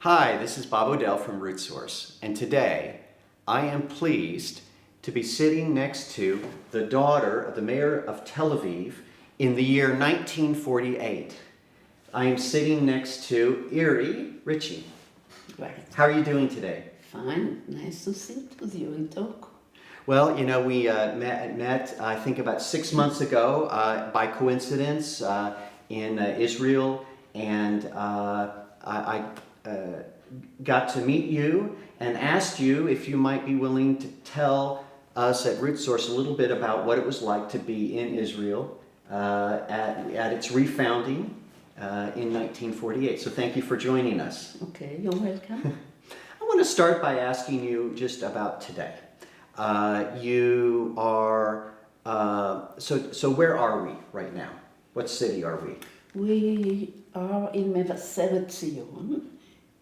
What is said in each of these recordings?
Hi, this is Bob Odell from Root Source, and today I am pleased to be sitting next to the daughter of the mayor of Tel Aviv in the year 1948. I am sitting next to Iry Ricci. Right. How are you doing today? Fine. Nice to sit with you and talk. Well, you know, we met I think about 6 months ago by coincidence in Israel, and I got to meet you and asked you if you might be willing to tell us at Root Source a little bit about what it was like to be in Israel at its refounding in 1948. So thank you for joining us. Okay, you're welcome. I want to start by asking you just about today. You are, so where are we right now? What city are we? We are in Mevaseret Zion.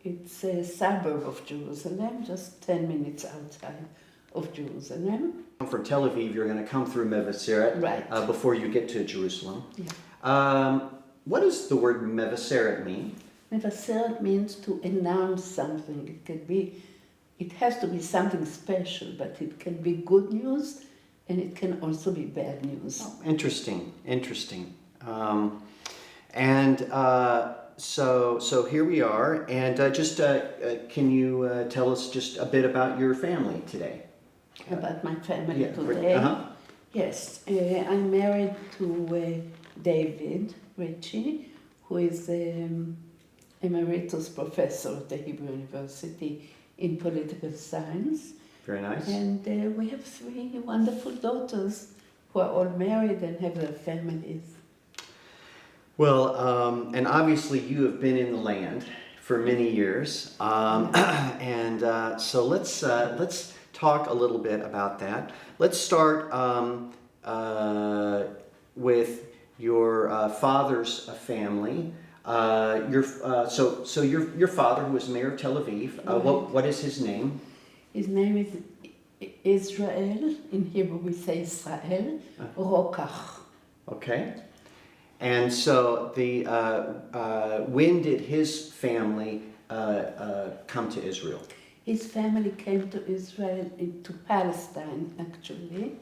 It's a suburb of Jerusalem, just 10 minutes outside of Jerusalem. From Tel Aviv, you're going to come through Mevaseret Right. Before you get to Jerusalem. Yeah. What does the word Mevaseret mean? Mevaseret means to announce something. It has to be something special, but it can be good news and it can also be bad news. Oh, interesting. So here we are, and can you tell us just a bit about your family today? About my family Yeah, today. uh-huh. Yes, I'm married to David Ricci, who is emeritus professor at the Hebrew University in political science. Very nice. And we have 3 wonderful daughters who are all married and have their families. Well, and obviously you have been in the land for many years, so let's talk a little bit about that. Let's start with your father's family. Your father, who was mayor of Tel Aviv. Right. What is his name? His name is Israel. In Hebrew we say Israel. Rokach. Okay. And so when did his family come to Israel? His family came to Israel, to Palestine actually,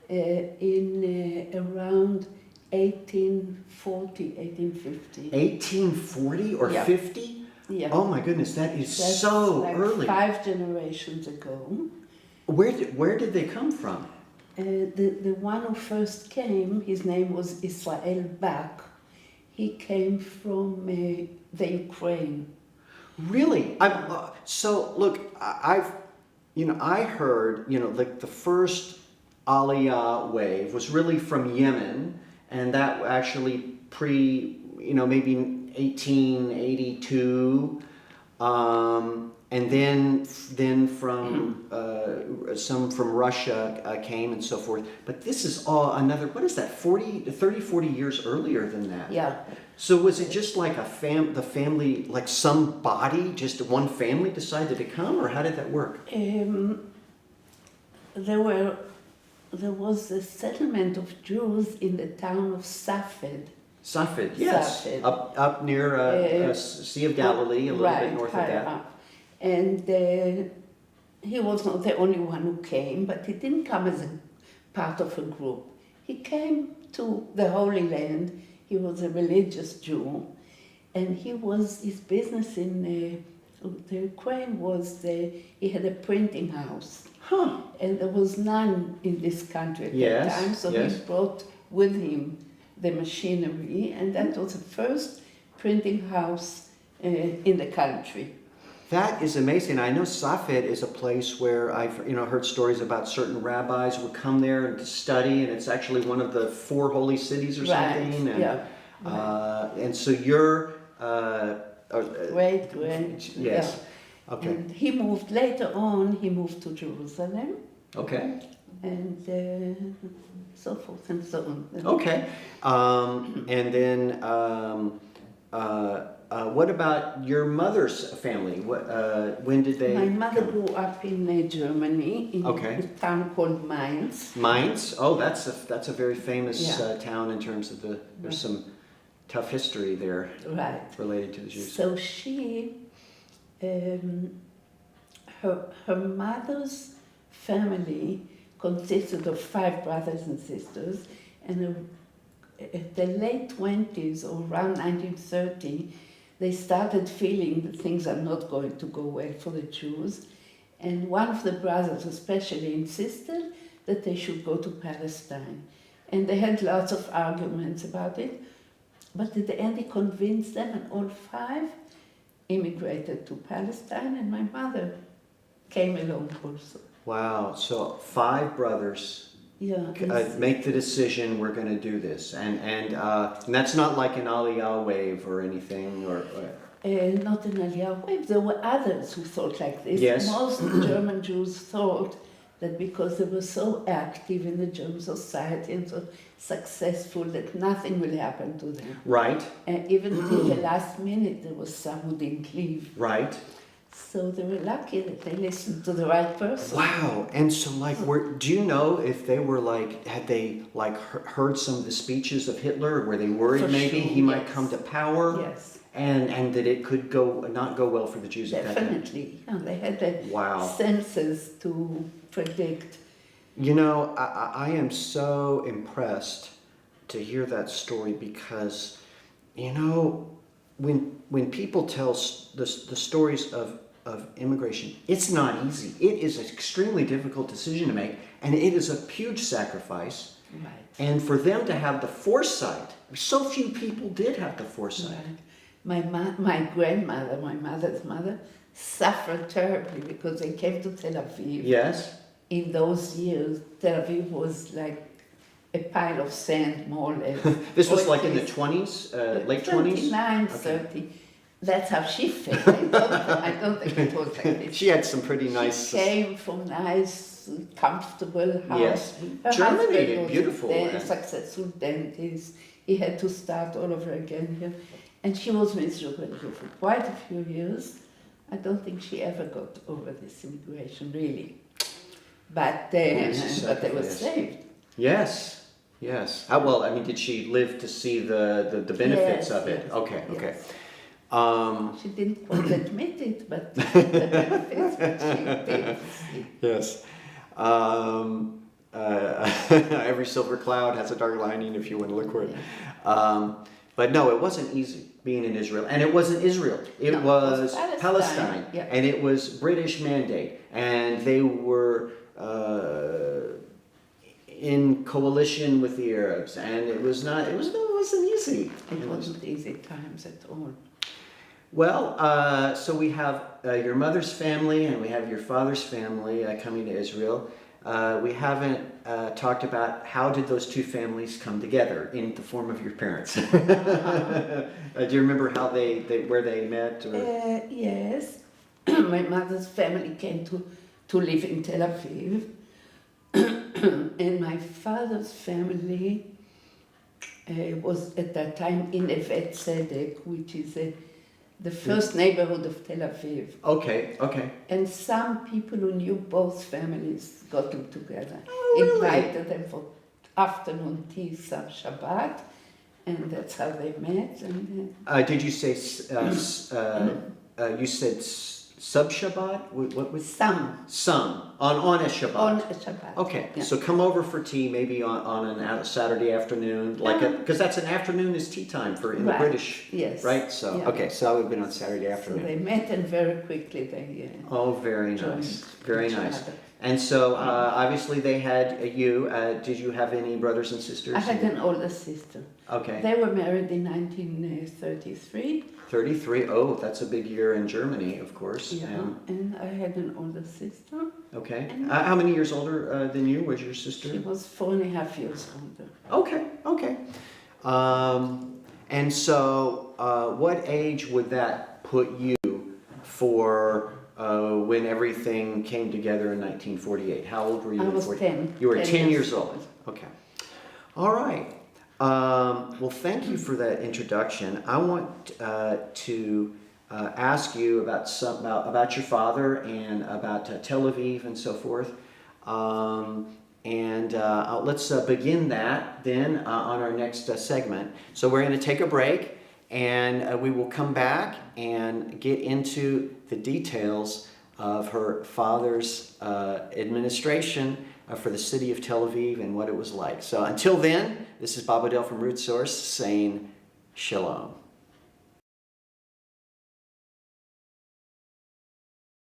in around 1840, 1850. 1840 or Yeah. 50? Yeah. Oh my goodness, that's That's so like early. 5 generations ago. Where did they come from? The one who first came, his name was Israel Bach. He came from the Ukraine. Really? So look, I heard, like the first Aliyah wave was really from Yemen, and that actually maybe 1882, and then from some from Russia came and so forth. But this is all another, what is that, 40 years earlier than that? Yeah. So was it just like the family, like somebody, just one family decided to come, or how did that work? There was a settlement of Jews in the town of Safed. Safed, yes. Safed. Up near Sea of Galilee, a little bit north of that. Up. And he was not the only one who came, but he didn't come as a part of a group. He came to the Holy Land. He was a religious Jew, and his business in the Ukraine was he had a printing house. Huh. And there was none in this country at that time, so yes. he brought with him the machinery, and that was the first printing house in the country. That is amazing. I know Safed is a place where I've heard stories about certain rabbis who would come there and to study, and it's actually one of the 4 holy cities or something. Right. And, Yeah. Right. And so you're Great. yes. Yeah. Okay. And he moved later on. He moved to Jerusalem, Okay. and so forth and so on. Okay. And then what about your mother's family? When did they? My mother come? grew up in Germany, in Okay. a town called Mainz. Mainz. Oh, that's a very famous Yeah. town in terms of there's Right. some tough history there Right. related to the Jews. So she Um, her mother's family consisted of 5 brothers and sisters, and at the late 20s or around 1930, they started feeling that things are not going to go well for the Jews, and one of the brothers especially insisted that they should go to Palestine. And they had lots of arguments about it, but at the end he convinced them, and all 5 immigrated to Palestine, and my mother came along also. Wow. So 5 brothers Yeah, make the decision, we're going to do this. And that's not like an Aliyah wave or anything, or not an Aliyah wave. There were others who thought like this. Yes. Most German Jews thought that because they were so active in the German society and so successful that nothing will happen to them. right, And even till the last minute there was some who didn't leave. right. So they were lucky that they listened to the right person. Wow. And so like, do you know if they were like, had they like heard some of the speeches of Hitler, were they worried For maybe sure, he might yes. come to power? Yes, And that it could not go well for the Jews at that time? definitely. Yeah, they had the Wow. senses to predict. You know, I am so impressed to hear that story because, you know, when people tell the stories of immigration, it's not easy. It is an extremely difficult decision to make, and it is a huge sacrifice. Right. And for them to have the foresight, so few people did have the foresight. Right. My grandmother, my mother's mother, suffered terribly because they came to Tel Aviv. Yes? In those years, Tel Aviv was like a pile of sand, more or less. This was Or like in the at least 20s, late 20s? 29, Okay. 30. That's how she felt. I don't think it was like this. She had some pretty nice... She came from nice, comfortable house. Yes. Her Germany, husband was beautiful, a successful dentist. He had to start all over again here. And she was miserable here for quite a few years. I don't think she ever got over this immigration, really. But they were saved. Yes, yes. Well, I mean, did she live to see the benefits Yes, of it? yes, Okay, yes. okay. She didn't quite admit it, but the benefits that she did see. Yes. Every silver cloud has a dark lining if you want to look for it. But no, it wasn't easy being in Israel. And it wasn't Israel. It No, was Palestine. Palestine. Yeah. And it was British mandate. And they were in coalition with the Arabs. And it wasn't easy. It wasn't easy times at all. Well, so we have your mother's family and we have your father's family coming to Israel. We haven't talked about how did those two families come together in the form of your parents. Do you remember how where they met? Or? Yes. My mother's family came to live in Tel Aviv. And my father's family was at that time in Evet Tzedek, which is the first neighborhood of Tel Aviv. Okay, okay. And some people who knew both families got them together. Oh, really? Invited them for afternoon tea some Shabbat, and that's how they met. And Did you say, you said sub Shabbat? What was some on a Shabbat? on a Shabbat. Okay, Yeah. so come over for tea maybe on a Saturday afternoon, because that's an afternoon is tea time in the Right. British, Yes. right? So Yeah. okay, so that would have been on Saturday So afternoon. they met, and very quickly they Oh, very joined nice, very each nice. other. And so obviously they had you. Did you have any brothers and sisters? I had an older sister. Okay, They were married in 1933. 33. Oh, that's a big year in Germany, of course. Yeah, and I had an older sister. Okay. And- How many years older than you was your sister? She was 4.5 years older. Okay, okay. And so, what age would that put you for when everything came together in 1948? How old were you? I in was 48? 10. You were 10 10 years years old. Okay. All right. Well, thank you for that introduction. I want to ask you about your father and about Tel Aviv and so forth. Let's begin that then on our next segment. So we're going to take a break, and we will come back and get into the details of her father's administration for the city of Tel Aviv and what it was like. So until then, this is Bob Odell from Root Source saying shalom.